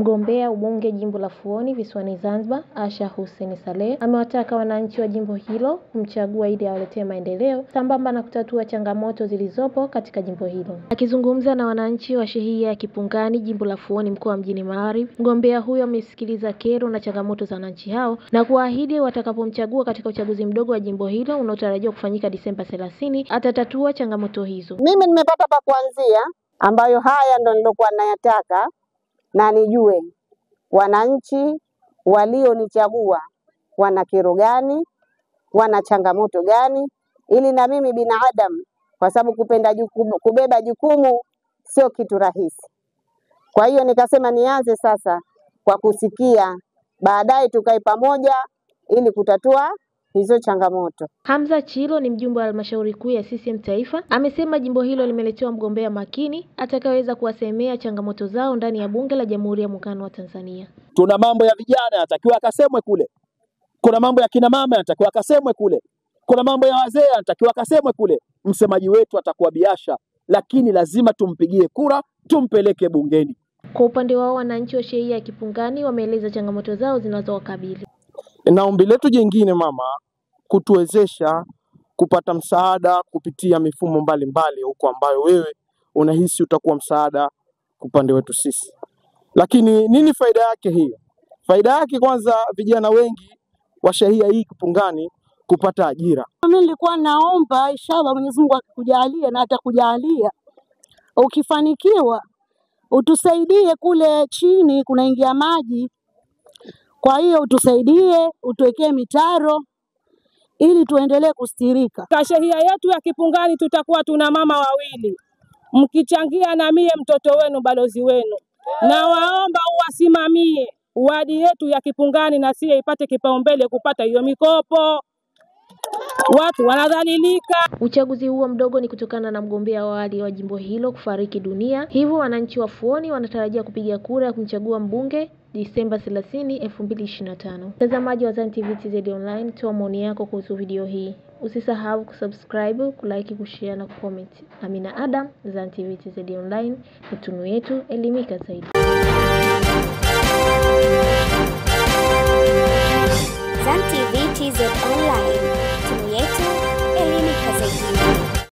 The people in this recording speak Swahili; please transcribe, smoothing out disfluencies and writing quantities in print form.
Mgombea ubunge jimbo la Fuoni visiwani Zanzibar, Asha Hussein Saleh, amewataka wananchi wa jimbo hilo kumchagua ili awaletee maendeleo sambamba na kutatua changamoto zilizopo katika jimbo hilo. Akizungumza na wananchi wa shehia ya Kipungani, jimbo la Fuoni, mkoa wa Mjini Magharibi, mgombea huyo amesikiliza kero na changamoto za wananchi hao na kuahidi watakapomchagua katika uchaguzi mdogo wa jimbo hilo unaotarajiwa kufanyika Disemba 30 atatatua changamoto hizo. Mimi nimepata pa kuanzia ambayo haya ndo nilokuwa nayataka, na nijue wananchi walionichagua wana kero gani, wana changamoto gani, ili na mimi binadamu, kwa sababu kubeba jukumu sio kitu rahisi. Kwa hiyo nikasema nianze sasa kwa kusikia, baadaye tukae pamoja ili kutatua hizo changamoto. Hamza Chilo ni mjumbe wa halmashauri kuu ya CCM Taifa, amesema jimbo hilo limeletewa mgombea makini atakayeweza kuwasemea changamoto zao ndani ya bunge la Jamhuri ya Muungano wa Tanzania. Tuna mambo ya vijana yanatakiwa akasemwe kule. Kuna mambo ya kina mama yanatakiwa akasemwe kule. Kuna mambo ya wazee yanatakiwa akasemwe kule. Msemaji wetu atakuwa Biasha, lakini lazima tumpigie kura, tumpeleke bungeni. Kwa upande wao, wananchi wa shehia ya Kipungani wameeleza changamoto zao zinazowakabili. Na ombi letu jingine mama, kutuwezesha kupata msaada kupitia mifumo mbalimbali huko ambayo wewe unahisi utakuwa msaada upande wetu sisi. Lakini nini faida yake hiyo? Faida yake kwanza, vijana wengi wa shehia hii Kipungani kupata ajira. Mimi nilikuwa naomba inshallah Mwenyezi Mungu akikujalia na atakujalia, ukifanikiwa utusaidie kule chini kunaingia maji. Kwa hiyo utusaidie, utuwekee mitaro ili tuendelee kustirika. Kwa shehia yetu ya Kipungani tutakuwa tuna mama wawili. Mkichangia na mie mtoto wenu balozi wenu. Na waomba uwasimamie wadi yetu ya Kipungani na siye ipate kipaumbele kupata hiyo mikopo. Watu wanadhalilika. Uchaguzi huo mdogo ni kutokana na mgombea wa awali wa jimbo hilo kufariki dunia. Hivyo wananchi wa Fuoni wanatarajia kupiga kura ya kumchagua mbunge Disemba 30, 2025. Mtazamaji wa ZanTV TZ Online, toa maoni yako kuhusu video hii. Usisahau kusubscribe, kulike, kushare na comment. Amina Adam, ZanTV TZ Online, tunu yetu, elimika zaidi. ZanTV TZ Online.